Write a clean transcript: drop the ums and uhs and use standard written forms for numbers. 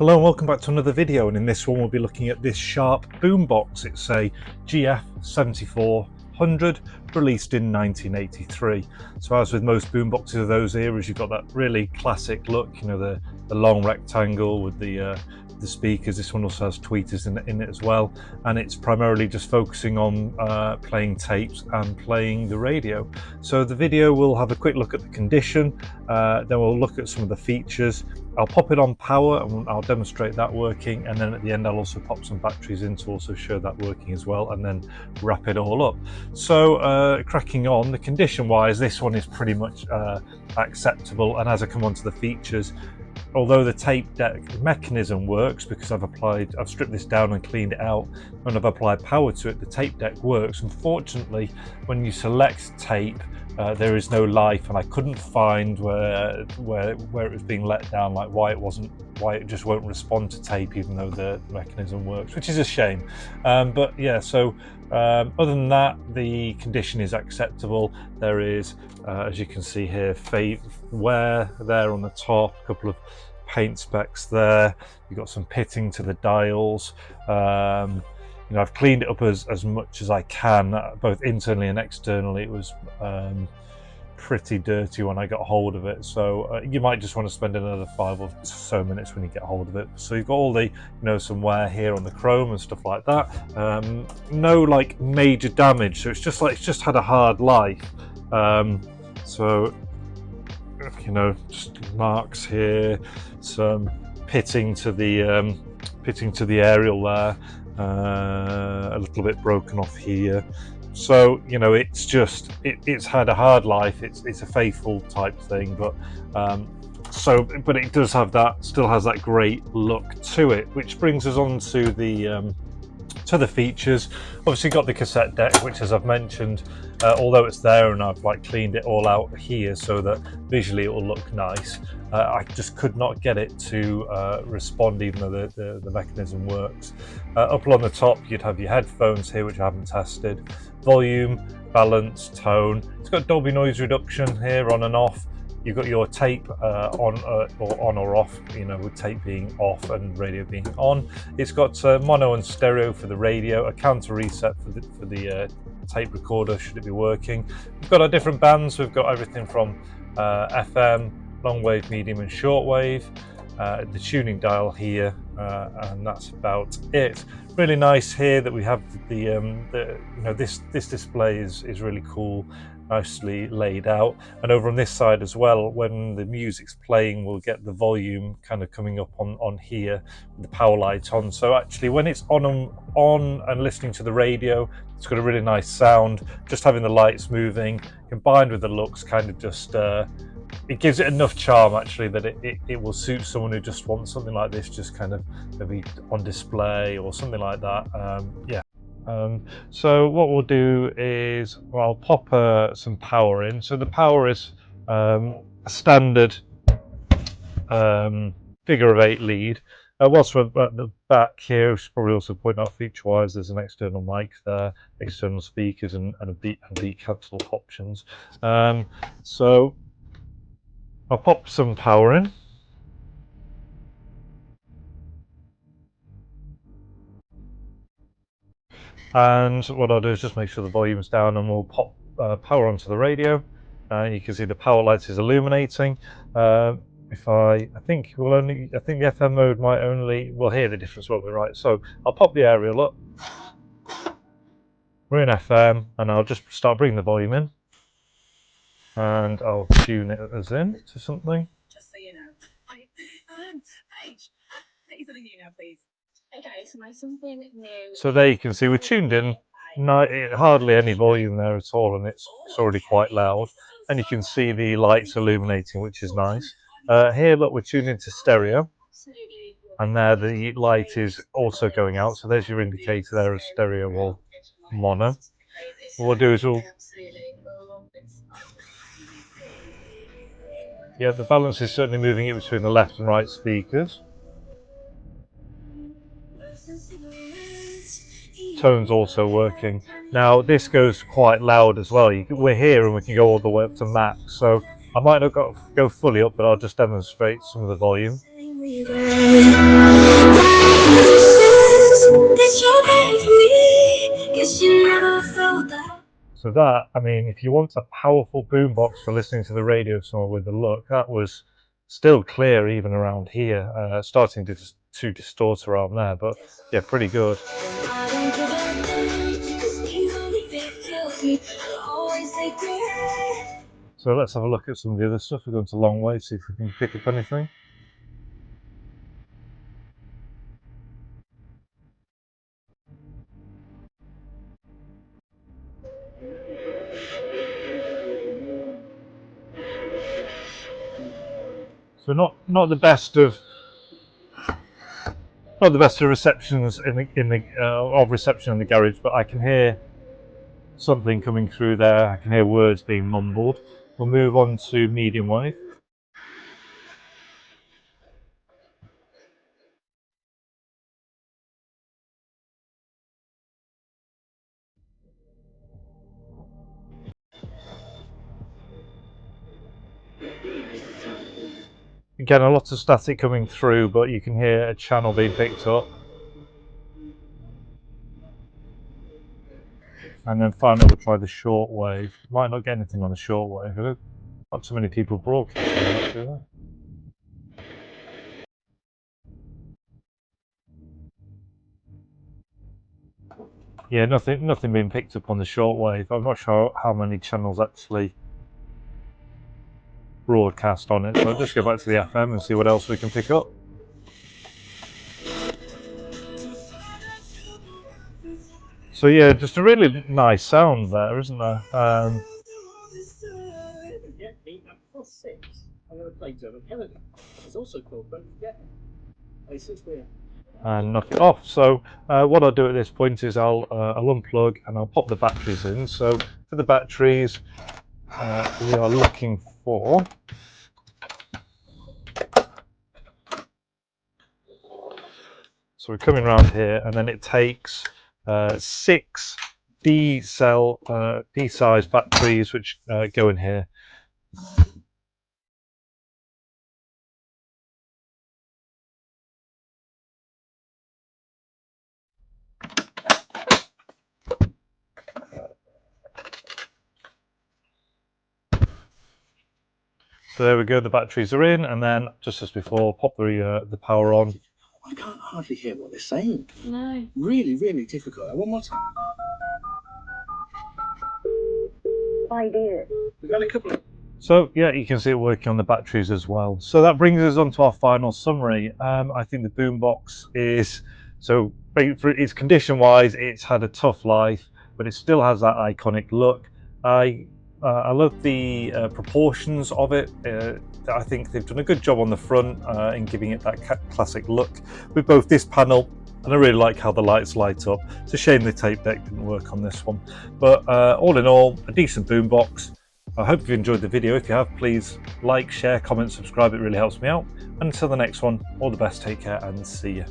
Hello and welcome back to another video, and in this one we'll be looking at this Sharp Boombox. It's a GF-7400 released in 1983. So as with most boomboxes of those eras, you've got that really classic look, you know, the long rectangle with the speakers. This one also has tweeters in it as well, and it's primarily just focusing on playing tapes and playing the radio. So the video will have a quick look at the condition, then we'll look at some of the features. I'll pop it on power and I'll demonstrate that working, and then at the end I'll also pop some batteries in to also show that working as well, and then wrap it all up. So cracking on, the condition wise, this one is pretty much acceptable, and as I come on to the features, although the tape deck mechanism works because I've stripped this down and cleaned it out, when I've applied power to it, the tape deck works. Unfortunately, when you select tape, there is no life, and I couldn't find where it was being let down, like why it just won't respond to tape even though the mechanism works, which is a shame. But yeah, so other than that, the condition is acceptable. There is, as you can see here, wear there on the top, a couple of paint specks there. You've got some pitting to the dials. You know, I've cleaned it up as much as I can, both internally and externally. It was pretty dirty when I got hold of it, so you might just want to spend another 5 or so minutes when you get hold of it. So you've got all the, you know, some wear here on the chrome and stuff like that. No like major damage, so it's just had a hard life. So you know, just marks here, some pitting to the aerial there. A little bit broken off here, so you know, it's just it's had a hard life. It's a faithful type thing, but but it does have that, still has that great look to it, which brings us on to the features. Obviously got the cassette deck, which, as I've mentioned, although it's there and I've like cleaned it all out here so that visually it will look nice, I just could not get it to respond even though the mechanism works. Up along the top you'd have your headphones here, which I haven't tested, volume, balance, tone. It's got Dolby noise reduction here, on and off. You've got your tape on or off, you know, with tape being off and radio being on. It's got mono and stereo for the radio, a counter reset for the tape recorder should it be working. We've got our different bands. We've got everything from FM, long wave, medium and short wave, the tuning dial here, and that's about it. Really nice here that we have the you know, this display is really cool, nicely laid out. And over on this side as well, when the music's playing, we'll get the volume kind of coming up on here with the power light on. So actually when it's on and listening to the radio, it's got a really nice sound. Just having the lights moving combined with the looks kind of just it gives it enough charm actually that it will suit someone who just wants something like this, just kind of maybe on display or something like that. Yeah. So what we'll do is, well, I'll pop some power in. So the power is a standard figure of 8 lead. Whilst we're at the back here, we should probably also point out feature-wise, there's an external mic there, external speakers, and beat cancel options. So I'll pop some power in. And what I'll do is just make sure the volume's down, and we'll pop power onto the radio. You can see the power light is illuminating. If I think the FM mode might only, we'll hear the difference, won't we? Right, so I'll pop the aerial up. We're in FM, and I'll just start bringing the volume in, and I'll tune it as in to something. Just so you know, Paige, say something new now, please. Okay, so something new. So there you can see we're tuned in. Hardly any volume there at all, and it's already quite loud. And you can see the lights illuminating, which is nice. Here, look, we're tuned into stereo, and there the light is also going out. So there's your indicator there of stereo or mono. What we'll do is the balance is certainly moving it between the left and right speakers. Tone's also working. Now this goes quite loud as well. We're here and we can go all the way up to max. So I might not go fully up, but I'll just demonstrate some of the volume. So that, I mean, if you want a powerful boombox for listening to the radio somewhere with the look, that was still clear even around here, starting to distort around there, but yeah, pretty good. So let's have a look at some of the other stuff. We're going to long way, see if we can pick up anything. So not the best of receptions of reception in the garage, but I can hear something coming through there. I can hear words being mumbled. We'll move on to medium wave. Again, a lot of static coming through, but you can hear a channel being picked up. And then finally we'll try the short wave. Might not get anything on the short wave. Not too many people broadcasting that, do they? Yeah, nothing being picked up on the short wave. I'm not sure how many channels actually broadcast on it, so I'll just go back to the FM and see what else we can pick up. So yeah, just a really nice sound there, isn't there? And knock it off. So what I'll do at this point is I'll unplug and I'll pop the batteries in. So for the batteries, we are looking for so we're coming around here, and then it takes 6 D-size batteries which go in here. So there we go, the batteries are in, and then just as before, pop the power on. I can't hardly hear what they're saying. No. Really, really difficult. One more time. Idea. We've got a couple of... So yeah, you can see it working on the batteries as well. So that brings us on to our final summary. I think the Boombox is, so for its condition wise, it's had a tough life, but it still has that iconic look. I love the proportions of it. I think they've done a good job on the front in giving it that classic look with both this panel, and I really like how the lights light up. It's a shame the tape deck didn't work on this one, but all in all, a decent Boombox. I hope you've enjoyed the video. If you have, please like, share, comment, subscribe. It really helps me out. And until the next one, all the best, take care, and see you.